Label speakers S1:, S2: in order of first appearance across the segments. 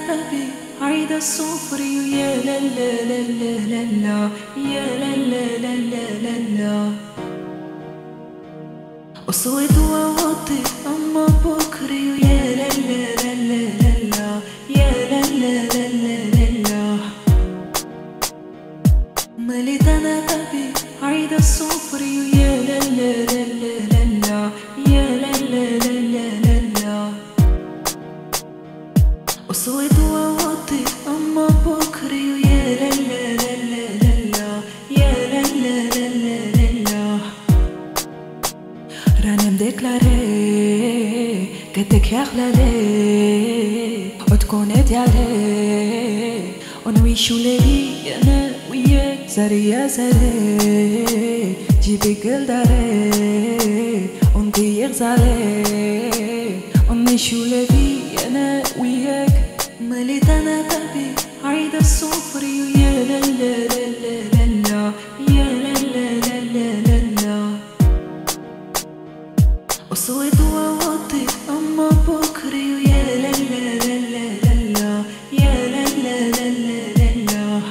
S1: غبي عيد الصفري يا لا لا لا لا لا لا يا لا لا لا لا لا لا وصوت ووطي أما بكري يا لا لا لا لا لا لا يا لا لا لا لا لا لا مليت أنا غبي عيد الصفري يا لا لا لا لا لا لا يا لا لا لا لا لا لا وصوت ووطي أما بكري يا لا لا لا لا لا لا يا لا لا لا لا لا لا راني مديكلاري قدك يا خلالي وتكون علي ونعيشو ليلي أنا وياك ساري يا ساري جيبي كل داري ونطي غزالي ونعيشو ليلي أنا وياك مليت أنا غبي عيد الصفري يا لا لا لا لا لا لا يا لا لا لا لا لا لا وصوت ووطي أما بكري يا لا لا لا لا لا لا يا لا لا لا لا لا لا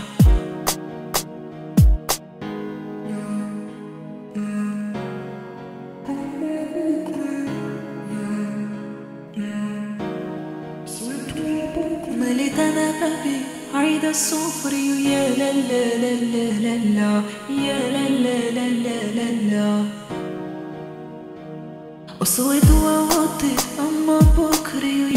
S1: مليت أنا غبي عيد الصفري يا لا لا لا لا لا لا يا لا لا لا لا لا لا وصوت ووطي أما بكري